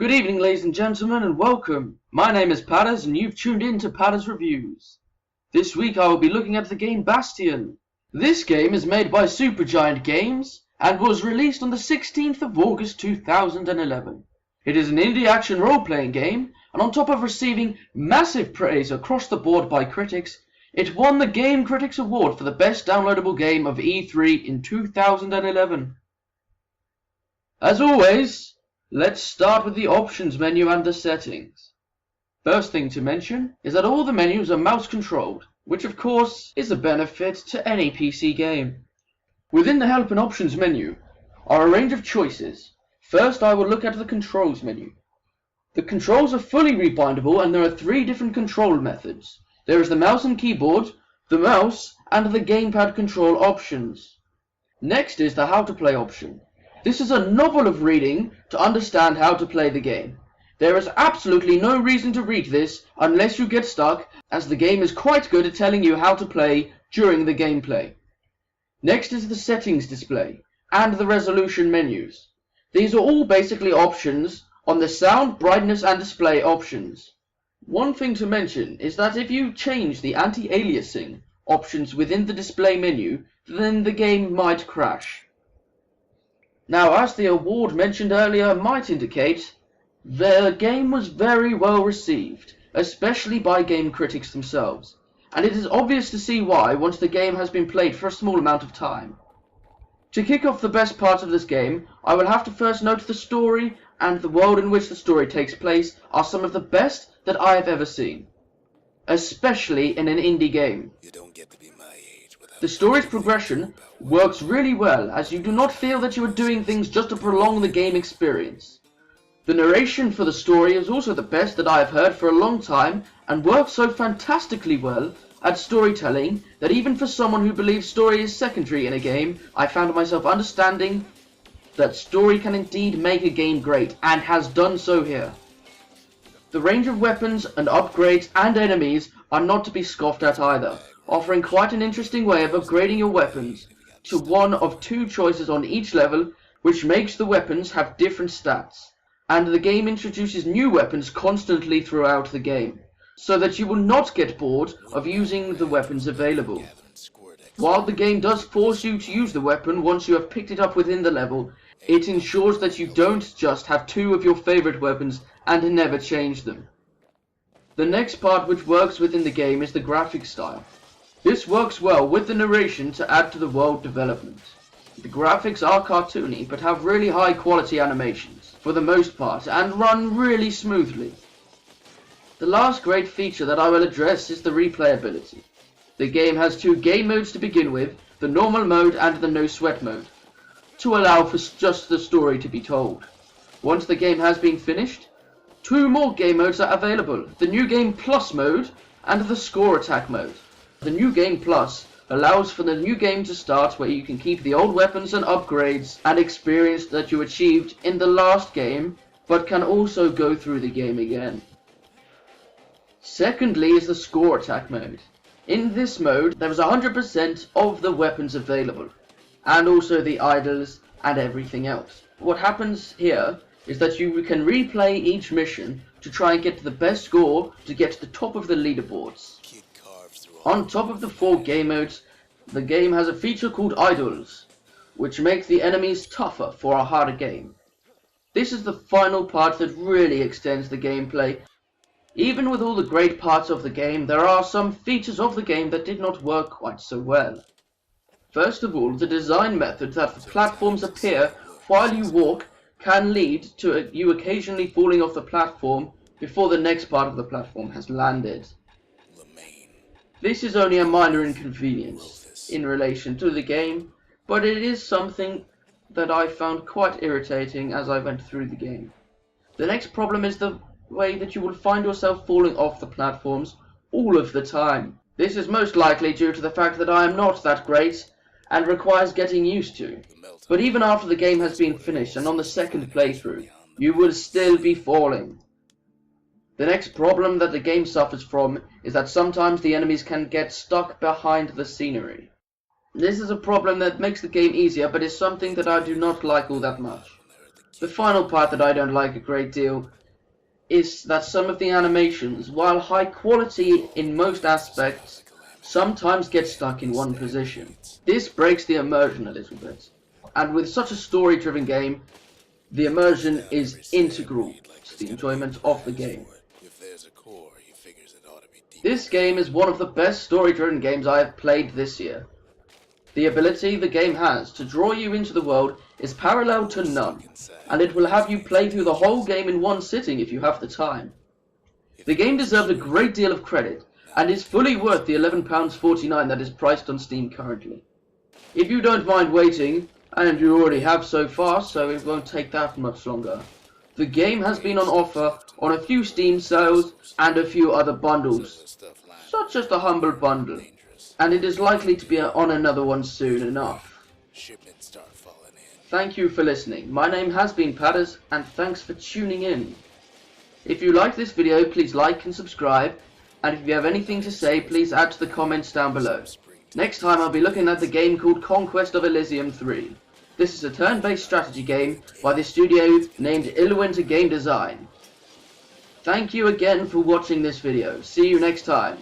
Good evening, ladies and gentlemen, and welcome. My name is Padders, and you've tuned in to PaddersReviews. This week I will be looking at the game Bastion. This game is made by Supergiant Games and was released on the 16th of August 2011. It is an indie action role-playing game, and on top of receiving massive praise across the board by critics, it won the Game Critics Award for the best downloadable game of E3 in 2011. As always, let's start with the options menu and the settings. First thing to mention is that all the menus are mouse controlled, which of course is a benefit to any PC game. Within the help and options menu are a range of choices. First I will look at the controls menu. The controls are fully rebindable and there are 3 different control methods. There is the mouse and keyboard, the mouse, and the gamepad control options. Next is the how to play option. This is a novel of reading to understand how to play the game. There is absolutely no reason to read this unless you get stuck, as the game is quite good at telling you how to play during the gameplay. Next is the settings display and the resolution menus. These are all basically options on the sound, brightness and display options. One thing to mention is that if you change the anti-aliasing options within the display menu, then the game might crash. Now, as the award mentioned earlier might indicate, the game was very well received, especially by game critics themselves, and it is obvious to see why once the game has been played for a small amount of time. To kick off the best parts of this game, I will have to first note the story and the world in which the story takes place are some of the best that I have ever seen, especially in an indie game. The story's progression works really well, as you do not feel that you are doing things just to prolong the game experience. The narration for the story is also the best that I have heard for a long time, and works so fantastically well at storytelling that even for someone who believes story is secondary in a game, I found myself understanding that story can indeed make a game great, and has done so here. The range of weapons and upgrades and enemies are not to be scoffed at either, offering quite an interesting way of upgrading your weapons to one of 2 choices on each level, which makes the weapons have different stats. And the game introduces new weapons constantly throughout the game, so that you will not get bored of using the weapons available. While the game does force you to use the weapon once you have picked it up within the level, it ensures that you don't just have 2 of your favorite weapons and never change them. The next part which works within the game is the graphic style. This works well with the narration to add to the world development. The graphics are cartoony but have really high quality animations for the most part and run really smoothly. The last great feature that I will address is the replayability. The game has 2 game modes to begin with, the normal mode and the no sweat mode, to allow for just the story to be told. Once the game has been finished, 2 more game modes are available, the New Game Plus mode and the Score Attack mode. The New Game Plus allows for the new game to start, where you can keep the old weapons and upgrades and experience that you achieved in the last game, but can also go through the game again. Secondly is the Score Attack mode. In this mode, there is 100% of the weapons available, and also the idols and everything else. What happens here is that you can replay each mission to try and get to the best score to get to the top of the leaderboards. On top of the 4 game modes, the game has a feature called Idols, which makes the enemies tougher for a harder game. This is the final part that really extends the gameplay. Even with all the great parts of the game, there are some features of the game that did not work quite so well. First of all, the design method that the platforms appear while you walk can lead to you occasionally falling off the platform before the next part of the platform has landed. This is only a minor inconvenience in relation to the game, but it is something that I found quite irritating as I went through the game. The next problem is the way that you will find yourself falling off the platforms all of the time. This is most likely due to the fact that I am not that great and requires getting used to. But even after the game has been finished and on the second playthrough, you will still be falling. The next problem that the game suffers from is that sometimes the enemies can get stuck behind the scenery. This is a problem that makes the game easier, but is something that I do not like all that much. The final part that I don't like a great deal is that some of the animations, while high quality in most aspects, sometimes get stuck in one position. This breaks the immersion a little bit. And with such a story-driven game, the immersion is integral to the enjoyment of the game. This game is one of the best story-driven games I have played this year. The ability the game has to draw you into the world is parallel to none, and it will have you play through the whole game in one sitting if you have the time. The game deserves a great deal of credit, and is fully worth the £11.49 that is priced on Steam currently. If you don't mind waiting, and you already have so far, so it won't take that much longer, the game has been on offer on a few Steam sales and a few other bundles, such as the Humble Bundle, and it is likely to be on another one soon enough. Thank you for listening. My name has been Padders, and thanks for tuning in. If you like this video, please like and subscribe, and if you have anything to say, please add to the comments down below. Next time I'll be looking at the game called Conquest of Elysium 3. This is a turn-based strategy game by the studio named Illwinter Game Design. Thank you again for watching this video. See you next time.